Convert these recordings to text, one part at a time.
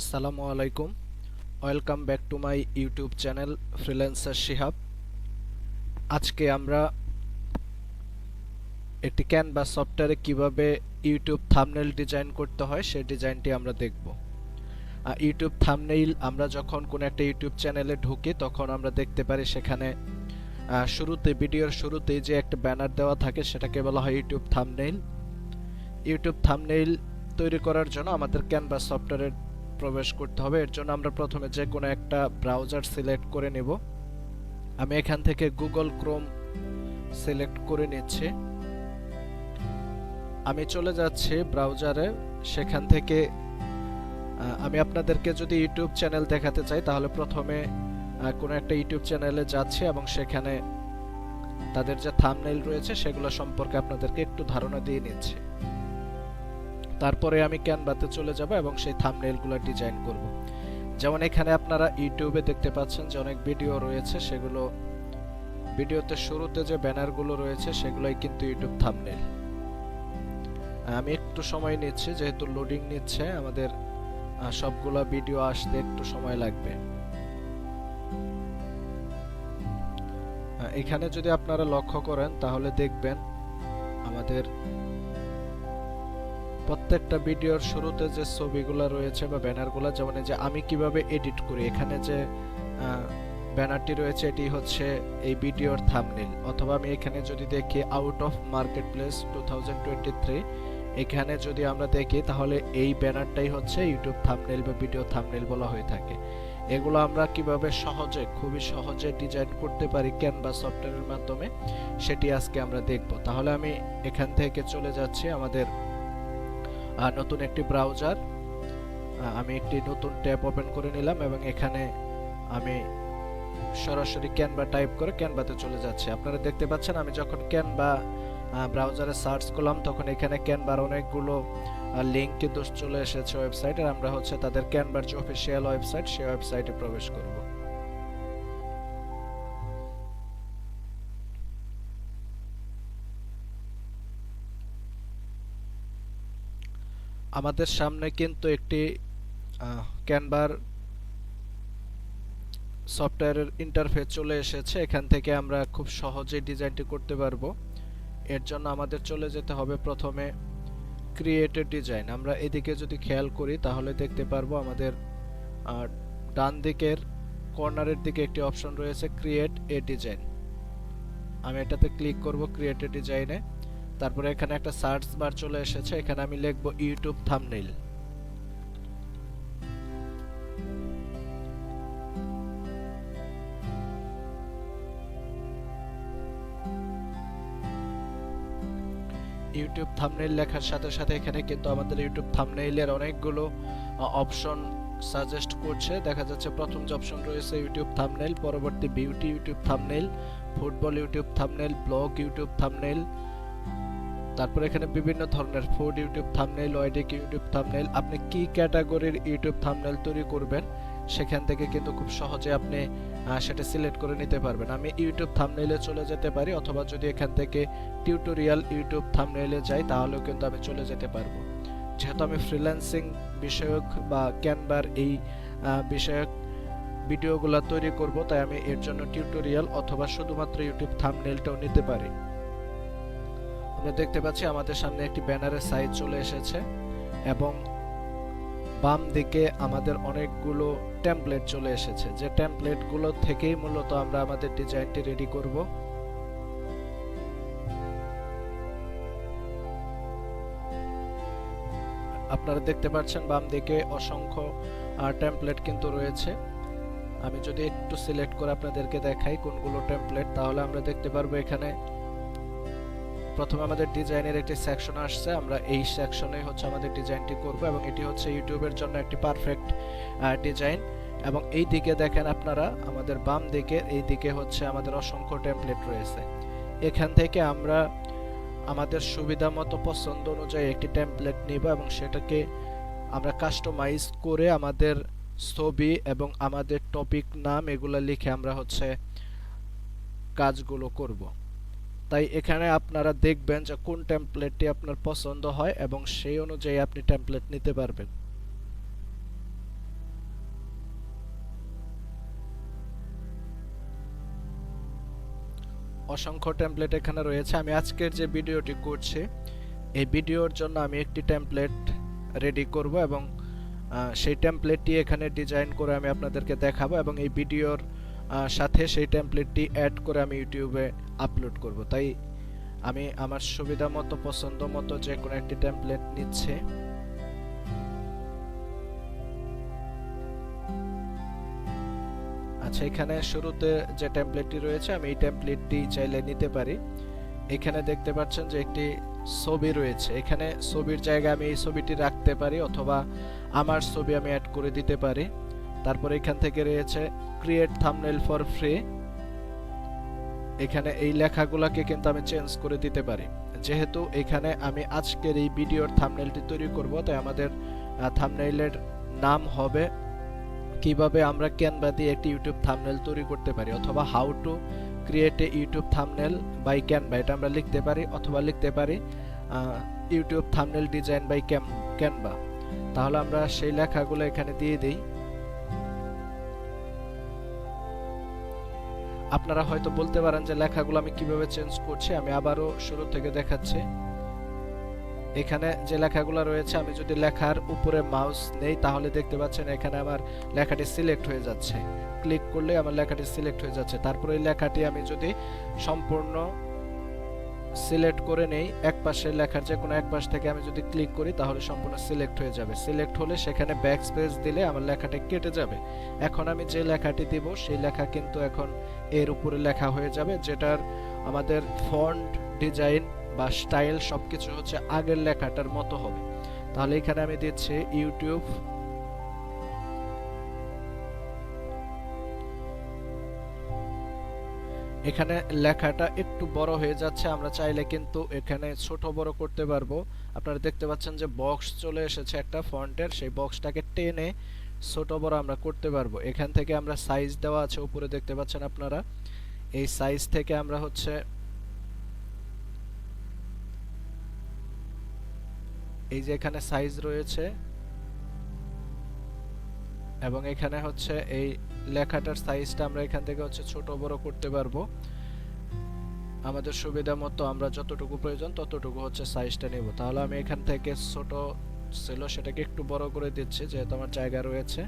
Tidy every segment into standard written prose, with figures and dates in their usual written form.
আসসালামু আলাইকুম। Welcome back to my YouTube channel freelancer Shihab. আজকে আমরা একটি ক্যানভা সফটওয়্যারে কিভাবে ইউটিউব থাম্বনেল ডিজাইন করতে হয় সেই ডিজাইনটি আমরা দেখব। ইউটিউব থাম্বনেইল আমরা যখন কোনো একটা ইউটিউব চ্যানেলে ঢুকি তখন আমরা দেখতে পারি সেখানে শুরুতে ভিডিওর শুরুতেই যে একটা ব্যানার দেওয়া থাকে সেটাকে বলা হয় ইউটিউব থাম্বনেইল। ইউটিউব থাম্বনেইল তৈরি করার জন্য আমাদের ক্যানভা সফটওয়্যারে প্রবেশ করতে হবে। এর জন্য আমরা প্রথমে যে কোনো একটা ব্রাউজার সিলেক্ট করে নেব। আমি এখান থেকে গুগল ক্রোম সিলেক্ট করে নিচ্ছি। আমি চলে যাচ্ছি ব্রাউজারে। সেখান থেকে আমি আপনাদেরকে যদি ইউটিউব চ্যানেল দেখাতে চাই তাহলে প্রথমে কোনো একটা ইউটিউব চ্যানেলে যাচ্ছি এবং সেখানে তাদের যে থাম্বনেইল রয়েছে সেগুলো সম্পর্কে আপনাদেরকে একটু ধারণা দিয়ে নিচ্ছি। তারপরে আমি ক্যানভাতে চলে যাব এবং সেই থাম্বনেইলগুলো ডিজাইন করব। যেমন এখানে আপনারা ইউটিউবে দেখতে পাচ্ছেন যে অনেক ভিডিও রয়েছে, সেগুলো ভিডিওতে শুরুতে যে ব্যানারগুলো রয়েছে সেগুলোই কিন্তু ইউটিউব থাম্বনেইল। আমি একটু সময় নিচ্ছি যেহেতু লোডিং নিচ্ছে, আমাদের সবগুলো ভিডিও আসতে একটু সময় লাগবে। এখানে যদি আপনারা লক্ষ্য করেন তাহলে দেখবেন আমাদের প্রত্যেকটা ভিডিওর শুরুতে যে ছবিগুলো রয়েছে বা ব্যানারগুলো, যেমন এই যে আমি কিভাবে এডিট করি, এখানে যে ব্যানারটি রয়েছে এটি হচ্ছে এই ভিডিওর থাম্বনেইল। অথবা আমি এখানে যদি দেখি আউট অফ মার্কেটপ্লেস 2023, এখানে যদি আমরা দেখি তাহলে এই ব্যানারটাই হচ্ছে ইউটিউব থাম্বনেইল বা ভিডিও থাম্বনেইল বলা হয়ে থাকে। এগুলো আমরা কিভাবে খুবই সহজে ডিজাইন করতে পারি ক্যানভা সফটওয়্যারের মাধ্যমে সেটি আজকে আমরা দেখব। তাহলে আমি এখান থেকে চলে যাচ্ছি আমাদের নতুন একটি ব্রাউজার। আমি একটি নতুন ট্যাব ওপেন করে নিলাম এবং এখানে আমি সরাসরি ক্যানভা টাইপ করে ক্যানভাতে চলে যাচ্ছি। আপনারা দেখতে পাচ্ছেন আমি যখন ক্যানভা ব্রাউজারে সার্চ করলাম তখন এখানে ক্যানভার অনেকগুলো লিংক কিন্তু চলে এসেছে ওয়েবসাইটে। আমরা হচ্ছে তাদের ক্যানভার যে অফিসিয়াল ওয়েবসাইট সেই ওয়েবসাইটে প্রবেশ করব। আমাদের সামনে কিন্তু একটি ক্যানভার সফটওয়্যারের ইন্টারফেস চলে এসেছে। এখান থেকে আমরা খুব সহজেই ডিজাইনটি করতে পারবো। এর জন্য আমাদের চলে যেতে হবে প্রথমে ক্রিয়েটেড ডিজাইন। আমরা এদিকে যদি খেয়াল করি তাহলে দেখতে পারবো আমাদের ডান দিকের কর্নারের দিকে একটি অপশন রয়েছে ক্রিয়েট এ ডিজাইন। আমি এটাতে ক্লিক করব ক্রিয়েট এ ডিজাইনে। তারপরে এখানে একটা সার্চ বার চলে এসেছে, এখানে আমি লিখব ইউটিউব থাম্বনেইল। ইউটিউব থাম্বনেইল লেখার সাথে সাথে এখানে কিন্তু আমাদের ইউটিউব থাম্বনেইলের অনেকগুলো অপশন সাজেস্ট করছে। দেখা যাচ্ছে প্রথম যে অপশন রয়েছে ইউটিউব থাম্বনেইল, পরবর্তী beauty YouTube thumbnail, football YouTube thumbnail, blog YouTube thumbnail, তারপর এখানে বিভিন্ন ধরনের food YouTube thumbnail, wedding YouTube thumbnail. আপনি কি ক্যাটাগরির ইউটিউব থাম্বনেইল তৈরি করবেন সেখান থেকে কিন্তু খুব সহজে আপনি সেটা সিলেক্ট করে নিতে পারবেন। আমি ইউটিউব থাম্বনেইলে চলে যেতে পারি, অথবা যদি এখান থেকে টিউটোরিয়াল ইউটিউব থাম্বনেইলে যাই তাহলেও কিন্তু আমি চলে যেতে পারবো। যেহেতু আমি ফ্রিল্যান্সিং বিষয়ক বা ক্যানভার এই বিষয়ক ভিডিওগুলো তৈরি করব, তাই আমি এর জন্য টিউটোরিয়াল অথবা শুধুমাত্র ইউটিউব থাম্বনেইলটাও নিতে পারি। আমরা দেখতে পাচ্ছি আমাদের সামনে একটি ব্যানারের সাইজ চলে এসেছে এবং বাম দিকে আমাদের অনেকগুলো টেমপ্লেট চলে এসেছে, যে টেমপ্লেটগুলো থেকেই মূলত আমরা আমাদের ডিজাইনটি রেডি করব। আপনারা দেখতে পাচ্ছেন বাম দিকে অসংখ্য টেমপ্লেট কিন্তু রয়েছে। আমি যদি একটু সিলেক্ট করে আপনাদেরকে দেখাই কোনগুলো টেমপ্লেট, তাহলে আমরা দেখতে পারবো এখানে প্রথমে আমাদের ডিজাইনের একটি সেকশন আসছে। আমরা এই সেকশনে হচ্ছে আমাদের ডিজাইনটি করব এবং এটি হচ্ছে ইউটিউবের জন্য একটি পারফেক্ট ডিজাইন। এবং এই দিকে দেখেন আপনারা আমাদের বাম দিকে এই দিকে হচ্ছে আমাদের অসংখ্য টেমপ্লেট রয়েছে। এখান থেকে আমরা আমাদের সুবিধা মতো পছন্দ অনুযায়ী একটি টেমপ্লেট নিব এবং সেটাকে আমরা কাস্টমাইজ করে আমাদের ছবি এবং আমাদের টপিক নাম এগুলো লিখে আমরা হচ্ছে কাজগুলো করব। তাই এখানে আপনারা দেখবেন যে কোন টেমপ্লেটটি আপনার পছন্দ হয় এবং সেই অনুযায়ী আপনি টেমপ্লেট নিতে পারবেন। অসংখ্য টেমপ্লেট এখানে রয়েছে। আমি আজকের যে ভিডিওটি করছি এই ভিডিওর জন্য আমি একটি টেমপ্লেট রেডি করব এবং সেই টেমপ্লেটটি এখানে ডিজাইন করে আমি আপনাদেরকে দেখাবো এবং এই ভিডিওর সাথে সেই টেমপ্লেটটি অ্যাড করে আমি ইউটিউবে আপলোড করব। তাই আমি আমার সুবিধা মতো পছন্দ মতো যে কোনো একটি টেমপ্লেট নিচ্ছি। আচ্ছা, এখানে শুরুতে যে টেমপ্লেটটি রয়েছে আমি এই টেমপ্লেটটি চাইলে নিতে পারি। এখানে দেখতে পাচ্ছেন যে একটি ছবি রয়েছে, এখানে ছবির জায়গায় আমি এই ছবিটি রাখতে পারি অথবা আমার ছবি আমি অ্যাড করে দিতে পারি। তারপর এখান থেকে রয়েছে ক্রিয়েট থাম্বনেল ফর ফ্রি, এখানে এই লেখাগুলোকে কিন্তু আমি চেঞ্জ করে দিতে পারি। যেহেতু এখানে আমি আজকের এই ভিডিওর থাম্বনেলটি তৈরি করব, তাই আমাদের থাম্বনেইলের নাম হবে কিভাবে আমরা ক্যানভা দিয়ে একটি ইউটিউব থাম্বনেল তৈরি করতে পারি, অথবা how to create a YouTube thumbnail by Canva, এটা আমরা লিখতে পারি, অথবা লিখতে পারি YouTube thumbnail design by Canva. তাহলে আমরা সেই লেখাগুলো এখানে দিয়ে দিই। আপনারা হয়তো বলতে পারেন যে লেখাগুলো আমি কিভাবে চেঞ্জ করছি, আমি আবারও শুরু থেকে দেখাচ্ছি। এখানে যে লেখাগুলো রয়েছে আমি যদি লেখার উপরে মাউস নেই তাহলে দেখতে পাচ্ছেন এখানে আমার লেখাটি সিলেক্ট হয়ে যাচ্ছে, ক্লিক করলে আমার লেখাটি সিলেক্ট হয়ে যাচ্ছে। তারপরে এই লেখাটি আমি যদি সম্পূর্ণ সিলেক্ট করে নেই, এক পাশে লেখার যে কোনো এক পাশ থেকে আমি যদি ক্লিক করি তাহলে সম্পূর্ণ সিলেক্ট হয়ে যাবে। সিলেক্ট হলে সেখানে ব্যাক স্পেস দিলে আমার লেখাটি কেটে যাবে। এখন আমি যে লেখাটি দিব সেই লেখা কিন্তু এখন এর উপরে লেখা হয়ে যাবে, যেটার আমাদের ফন্ট ডিজাইন বা স্টাইল সবকিছু হচ্ছে আগের লেখাটার মতো হবে। তাহলে এখানে আমি দিচ্ছি ইউটিউব এখানে লেখাটা একটু বড় হয়ে যাচ্ছে, আমরা চাইলে কিন্তু এখানে ছোট বড় করতে পারবো। আপনারা দেখতে পাচ্ছেন যে বক্স চলে এসেছে একটা ফন্টের, সেই বক্সটাকে টেনে ছোট বড় আমরা করতে পারবো। এখান থেকে আমরা সাইজ দেওয়া আছে উপরে দেখতে পাচ্ছেন আপনারা, এই সাইজ থেকে আমরা হচ্ছে এই যে এখানে সাইজ রয়েছে এবং এখানে হচ্ছে এই লেখাটার সাইজটা আমরা এখান থেকে হচ্ছে ছোট বড় করতে পারবো আমাদের সুবিধা মতো। আমরা যতটুকু প্রয়োজন ততটুকু হচ্ছে সাইজটা নেব। তাহলে আমি এখান থেকে ছোট ছিল সেটাকে একটু বড় করে দিচ্ছি যেহেতু আমার জায়গা রয়েছে।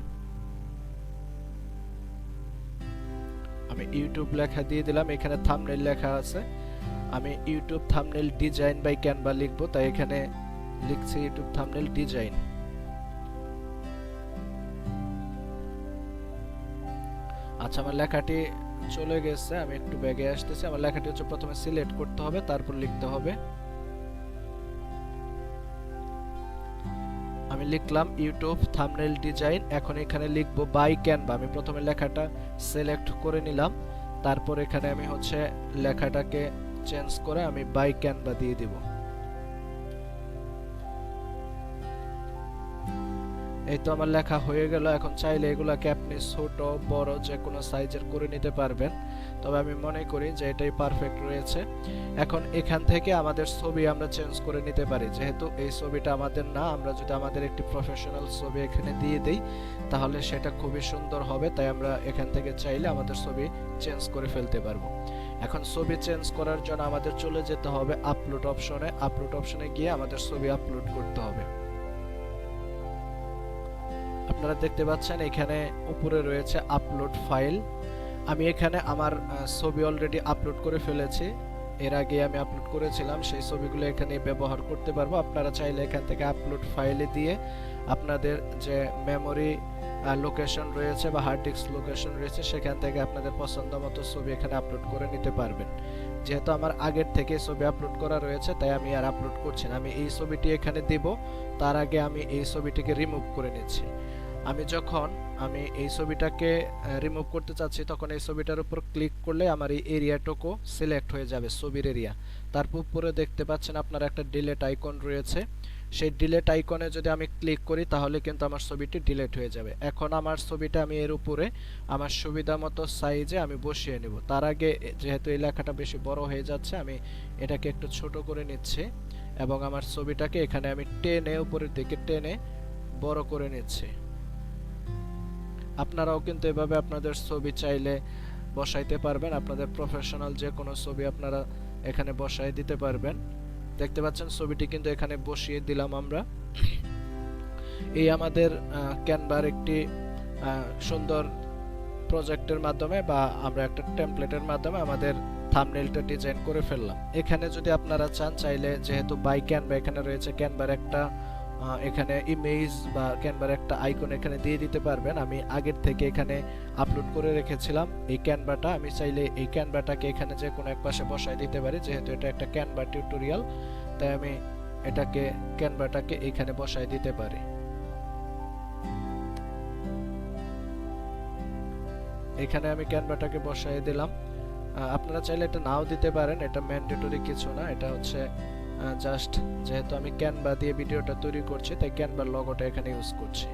আমি ইউটিউব লেখা দিয়ে দিলাম, এখানে থাম্বনেল লেখা আছে, আমি YouTube thumbnail design by Canva লিখবো, তাই এখানে লিখছি ইউটিউব থাম্বনেল ডিজাইন। আচ্ছা, আমার লেখাটি চলে গেছে, আমি একটু ব্যাগে আসতেছি। আমার লেখাটি হচ্ছে প্রথমে সিলেক্ট করতে হবে, তারপর লিখতে হবে। আমি লিখলাম ইউটিউব থাম্বনেল ডিজাইন, এখন এখানে লিখবো বাই ক্যানভা। আমি প্রথমে লেখাটা সিলেক্ট করে নিলাম, তারপর এখানে আমি হচ্ছে লেখাটাকে চেঞ্জ করে আমি বাই ক্যানভা দিয়ে দিব। এই তো আমার লেখা হয়ে গেল। এখন চাইলে এগুলাকে আপনি ছোট বড় যে কোনো সাইজের করে নিতে পারবেন, তবে আমি মনে করি যে এটাই পারফেক্ট রয়েছে। এখন এখান থেকে আমাদের ছবি আমরা চেঞ্জ করে নিতে পারি, যেহেতু এই ছবিটা আমাদের না, আমরা যদি আমাদের একটি প্রফেশনাল ছবি এখানে দিয়ে দিই তাহলে সেটা খুবই সুন্দর হবে। তাই আমরা এখান থেকে চাইলে আমাদের ছবি চেঞ্জ করে ফেলতে পারবো। এখন ছবি চেঞ্জ করার জন্য আমাদের চলে যেতে হবে আপলোড অপশনে। আপলোড অপশনে গিয়ে আমাদের ছবি আপলোড করতে হবে। আপনারা দেখতে পাচ্ছেন এখানে উপরে রয়েছে আপলোড ফাইল। আমি এখানে আমার ছবি অলরেডি আপলোড করে ফেলেছি, এর আগে আমি আপলোড করেছিলাম, সেই ছবিগুলো এখানে ব্যবহার করতে পারবো। আপনারা চাইলে এখান থেকে আপলোড ফাইলে দিয়ে আপনাদের যে মেমোরি লোকেশন রয়েছে বা হার্ড ডিস্ক লোকেশন রয়েছে সেখান থেকে আপনাদের পছন্দ মতো ছবি এখানে আপলোড করে নিতে পারবেন। যেহেতু আমার আগের থেকে ছবি আপলোড করা রয়েছে তাই আমি আর আপলোড করছি না। আমি এই ছবিটি এখানে দিব, তার আগে আমি এই ছবিটিকে রিমুভ করে নিচ্ছি। আমি যখন এই ছবিটাকে রিমুভ করতে চাচ্ছি তখন এই ছবিটার উপর ক্লিক করলে আমার এই এরিয়াটুকু সিলেক্ট হয়ে যাবে, ছবির এরিয়া। তারপর উপরে দেখতে পাচ্ছেন আপনার একটা ডিলেট আইকন রয়েছে, সেই ডিলেট আইকনে যদি আমি ক্লিক করি তাহলে কিন্তু আমার ছবিটি ডিলেট হয়ে যাবে। এখন আমার ছবিটা আমি এর উপরে আমার সুবিধা মতো সাইজে আমি বসিয়ে নেব। তার আগে যেহেতু এই লেখাটা বেশি বড় হয়ে যাচ্ছে আমি এটাকে একটু ছোট করে নিচ্ছি এবং আমার ছবিটাকে এখানে আমি টেনে উপরের দিকে টেনে বড় করে নিচ্ছি। আপনারাও কিন্তু এভাবে আপনাদের ছবি চাইলে বসাইতে পারবেন। আপনাদের প্রফেশনাল যে কোনো ছবি আপনারা এখানে বসাই দিতে পারবেন। দেখতে পাচ্ছেন ছবিটি কিন্তু এখানে বসিয়ে দিলাম আমরা। এই আমাদের ক্যানভার একটি সুন্দর প্রজেক্টের মাধ্যমে বা আমরা একটা টেমপ্লেটের মাধ্যমে আমাদের থাম্বনেইলটা ডিজাইন করে ফেললাম। এখানে যদি আপনারা চান, চাইলে যেহেতু বাই ক্যানভা এখানে রয়েছে, ক্যানভার একটা এখানে ইমেজ বা ক্যানভার একটা আইকন এখানে দিয়ে দিতে পারবেন। আমি আগের থেকে এখানে আপলোড করে রেখেছিলাম এই ক্যানভাটা। আমি চাইলে এই ক্যানভাটাকে এখানে যে কোনো এক পাশে বসায় দিতে পারি, যেহেতু এটা একটা ক্যানভা টিউটোরিয়াল, তাই আমি এটাকে ক্যানভাটাকে এখানে বসায় দিতে পারি। এখানে আমি ক্যানভাটাকে বসায় দিলাম। আপনারা চাইলে এটা নাও দিতে পারেন, এটা ম্যান্ডেটরি কিছু না। এটা হচ্ছে জাস্ট যেহেতু আমি ক্যানভা দিয়ে ভিডিওটা তৈরি করছি, তাই ক্যানভার লোগোটা এখানে ইউজ করছি।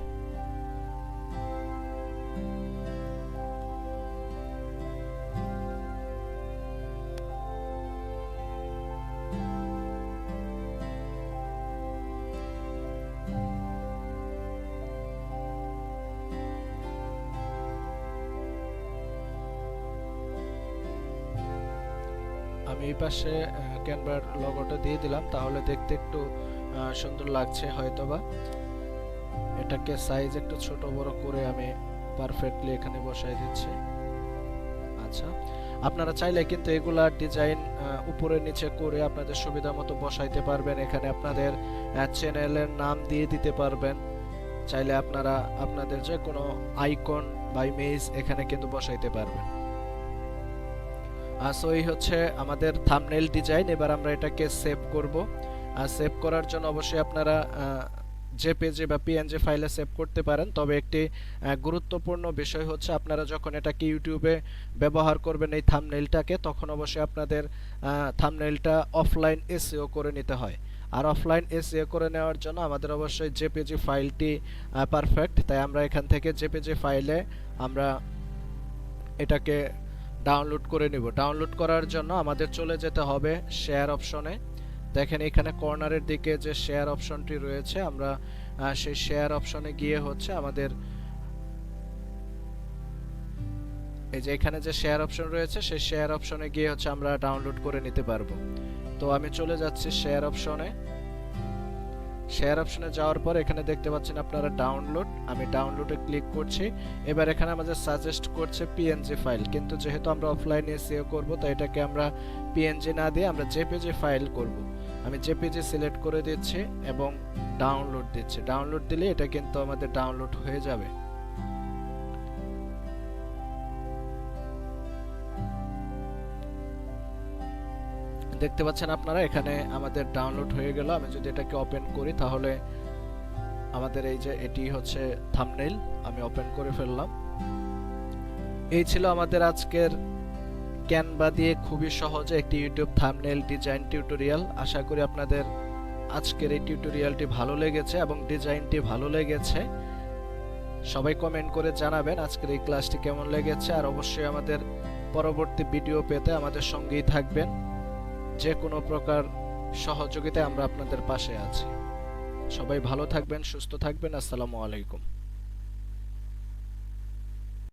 আমি এই পাশে ক্যানভার লোগোটা দিয়ে দিলাম, তাহলে দেখতে একটু সুন্দর লাগছে হয়তোবা। এটাকে সাইজ একটু ছোট বড় করে আমি পারফেক্টলি এখানে বসাই দিচ্ছি। আচ্ছা, আপনারা চাইলে কিন্তু এগুলা ডিজাইন উপরে নিচে করে আপনাদের সুবিধা মতো বসাইতে পারবেন। এখানে আপনাদের চ্যানেলের নাম দিয়ে দিতে পারবেন। চাইলে আপনারা আপনাদের যে কোনো আইকন বা ইমেজ এখানে কিন্তু বসাইতে পারবেন। সো এই হচ্ছে আমাদের থাম্বনেইল ডিজাইন। এবার আমরা এটাকে সেভ করব। সেভ করার জন্য অবশ্যই আপনারা জেপিজি বা পিএনজি ফাইলে সেভ করতে পারেন। তবে একটি গুরুত্বপূর্ণ বিষয় হচ্ছে, আপনারা যখন এটাকে ইউটিউবে ব্যবহার করবেন এই থাম্বনেইলটাকে, তখন অবশ্যই আপনাদের থাম্বনেইলটা অফলাইন এসইও করে নিতে হয়। আর অফলাইন এসইও করে নেওয়ার জন্য আমাদের অবশ্যই জেপিজি ফাইলটি পারফেক্ট। তাই আমরা এখান থেকে জেপিজি ফাইলে আমরা এটাকে ডাউনলোড করে নিব। ডাউনলোড করার জন্য আমাদের চলে যেতে হবে শেয়ার অপশনে। দেখেন এখানে কর্নারের দিকে যে শেয়ার অপশনটি রয়েছে, আমরা সেই শেয়ার অপশনে গিয়ে হচ্ছে আমাদের এই যে এখানে যে শেয়ার অপশন রয়েছে, সেই শেয়ার অপশনে গিয়ে হচ্ছে আমরা ডাউনলোড করে নিতে পারবো। তো আমি চলে যাচ্ছি শেয়ার অপশনে। শেয়ার অপশনে যাওয়ার পর এখানে দেখতে পাচ্ছেন আপনারা ডাউনলোড। আমি ডাউনলোডে ক্লিক করছি। এবার এখানে আমাদের সাজেস্ট করছে পিএনজি ফাইল, কিন্তু যেহেতু আমরা অফলাইনে এসইও করব, তাই এটাকে আমরা পিএনজি না দিয়ে আমরা জেপিজি ফাইল করব। আমি জেপিজি সিলেক্ট করে দিচ্ছি এবং ডাউনলোড দিচ্ছি। ডাউনলোড দিলে এটা কিন্তু আমাদের ডাউনলোড হয়ে যাবে। দেখতে পাচ্ছেন আপনারা এখানে আমাদের ডাউনলোড হয়ে গেল। আমি যদি এটাকে ওপেন করি, তাহলে আমাদের এই যে এটি হচ্ছে থাম্বনেইল, আমি ওপেন করে ফেললাম। এই ছিল আমাদের আজকের ক্যানভা দিয়ে খুবই সহজে একটি ইউটিউব থাম্বনেইল ডিজাইন টিউটোরিয়াল। আশা করি আপনাদের আজকের এই টিউটোরিয়ালটি ভালো লেগেছে এবং ডিজাইনটি ভালো লেগেছে। সবাই কমেন্ট করে জানাবেন আজকের এই ক্লাসটি কেমন লেগেছে। আর অবশ্যই আমাদের পরবর্তী ভিডিও পেতে আমাদের সঙ্গেই থাকবেন। যে কোনো প্রকার সহযোগিতায় আমরা আপনাদের পাশে আছি। সবাই ভালো থাকবেন, সুস্থ থাকবেন। আসসালামু আলাইকুম।